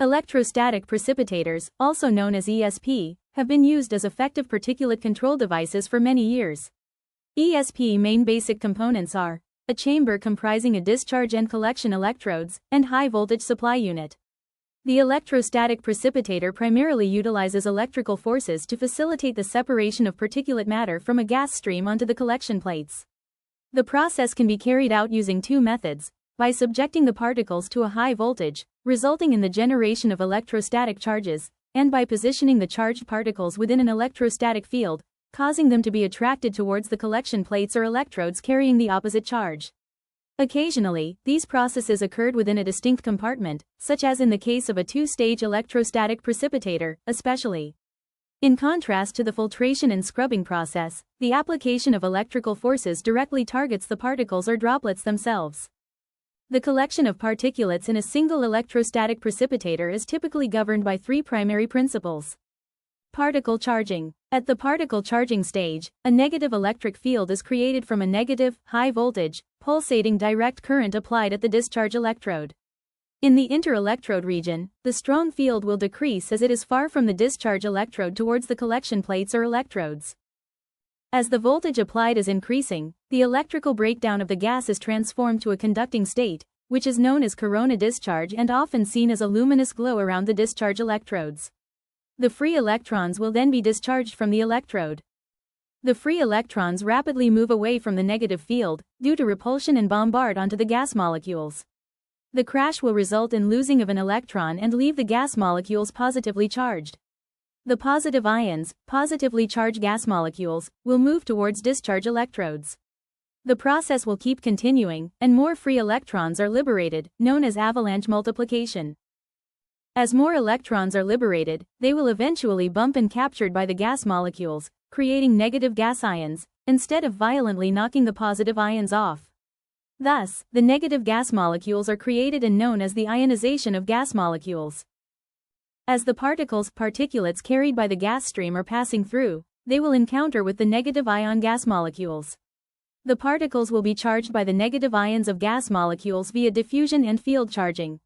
Electrostatic precipitators, also known as ESP, have been used as effective particulate control devices for many years. ESP main basic components are a chamber comprising a discharge and collection electrodes, and high-voltage supply unit. The electrostatic precipitator primarily utilizes electrical forces to facilitate the separation of particulate matter from a gas stream onto the collection plates. The process can be carried out using two methods: by subjecting the particles to a high voltage, resulting in the generation of electrostatic charges, and by positioning the charged particles within an electrostatic field, causing them to be attracted towards the collection plates or electrodes carrying the opposite charge. Occasionally, these processes occurred within a distinct compartment, such as in the case of a two-stage electrostatic precipitator, especially. In contrast to the filtration and scrubbing process, the application of electrical forces directly targets the particles or droplets themselves. The collection of particulates in a single electrostatic precipitator is typically governed by three primary principles. Particle charging. At the particle charging stage, a negative electric field is created from a negative, high-voltage, pulsating direct current applied at the discharge electrode. In the inter-electrode region, the strong field will decrease as it is far from the discharge electrode towards the collection plates or electrodes. As the voltage applied is increasing, the electrical breakdown of the gas is transformed to a conducting state, which is known as corona discharge and often seen as a luminous glow around the discharge electrodes. The free electrons will then be discharged from the electrode. The free electrons rapidly move away from the negative field, due to repulsion, and bombard onto the gas molecules. The crash will result in losing of an electron and leave the gas molecules positively charged. The positive ions, positively charged gas molecules, will move towards discharge electrodes. The process will keep continuing, and more free electrons are liberated, known as avalanche multiplication. As more electrons are liberated, they will eventually bump and captured by the gas molecules, creating negative gas ions, instead of violently knocking the positive ions off. Thus, the negative gas molecules are created and known as the ionization of gas molecules. As the particulates carried by the gas stream are passing through, they will encounter with the negative ion gas molecules. The particles will be charged by the negative ions of gas molecules via diffusion and field charging.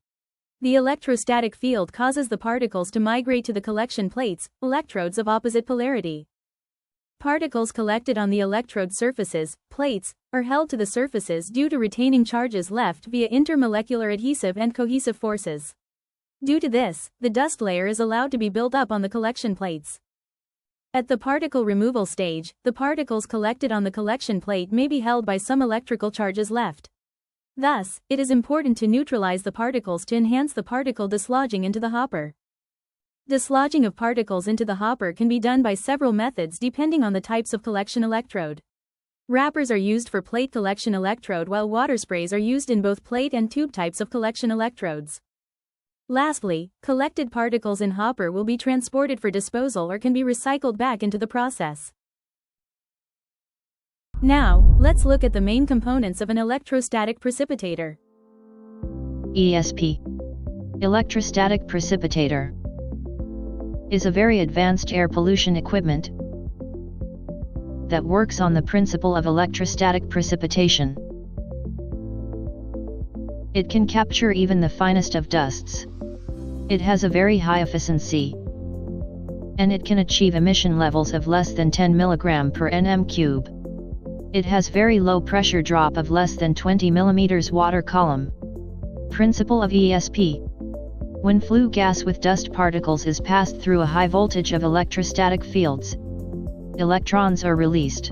The electrostatic field causes the particles to migrate to the collection plates, electrodes of opposite polarity. Particles collected on the electrode surfaces, plates, are held to the surfaces due to retaining charges left via intermolecular adhesive and cohesive forces. Due to this, the dust layer is allowed to be built up on the collection plates. At the particle removal stage, the particles collected on the collection plate may be held by some electrical charges left. Thus, it is important to neutralize the particles to enhance the particle dislodging into the hopper. Dislodging of particles into the hopper can be done by several methods depending on the types of collection electrode. Wrappers are used for plate collection electrode, while water sprays are used in both plate and tube types of collection electrodes. Lastly, collected particles in hopper will be transported for disposal or can be recycled back into the process. Now, let's look at the main components of an electrostatic precipitator. ESP, Electrostatic Precipitator, is a very advanced air pollution equipment that works on the principle of electrostatic precipitation. It can capture even the finest of dusts. It has a very high efficiency, and it can achieve emission levels of less than 10 mg per nm cube. It has very low pressure drop of less than 20 mm water column. Principle of ESP. When flue gas with dust particles is passed through a high voltage of electrostatic fields, electrons are released.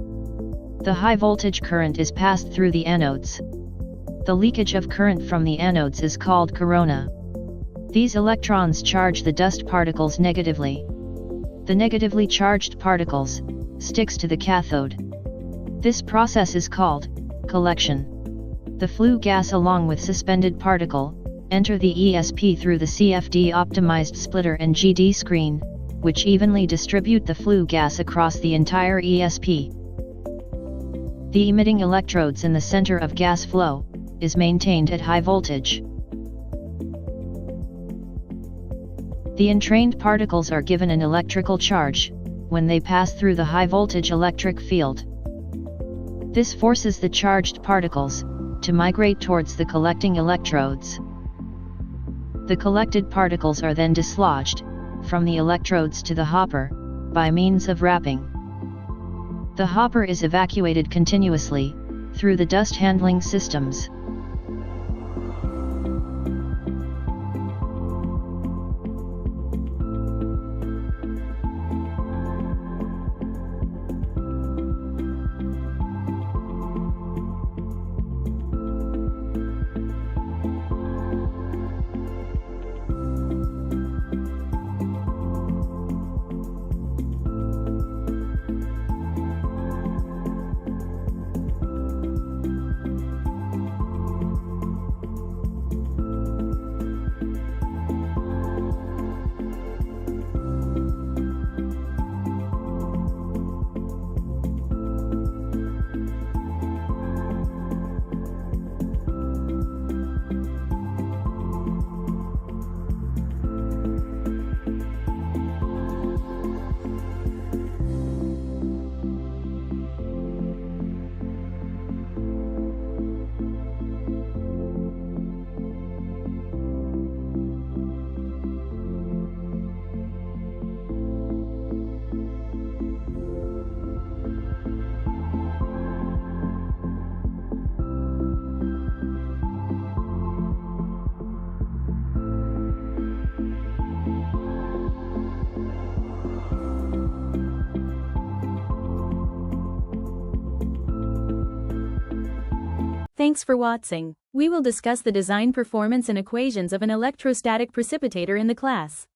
The high voltage current is passed through the anodes. The leakage of current from the anodes is called corona. These electrons charge the dust particles negatively. The negatively charged particles sticks to the cathode. This process is called collection. The flue gas along with suspended particle enter the ESP through the CFD optimized splitter and GD screen, which evenly distribute the flue gas across the entire ESP. The emitting electrodes in the center of gas flow is maintained at high voltage. The entrained particles are given an electrical charge when they pass through the high voltage electric field. This forces the charged particles to migrate towards the collecting electrodes. The collected particles are then dislodged from the electrodes to the hopper by means of wrapping. The hopper is evacuated continuously through the dust handling systems. Thanks for watching. We will discuss the design, performance and equations of an electrostatic precipitator in the class.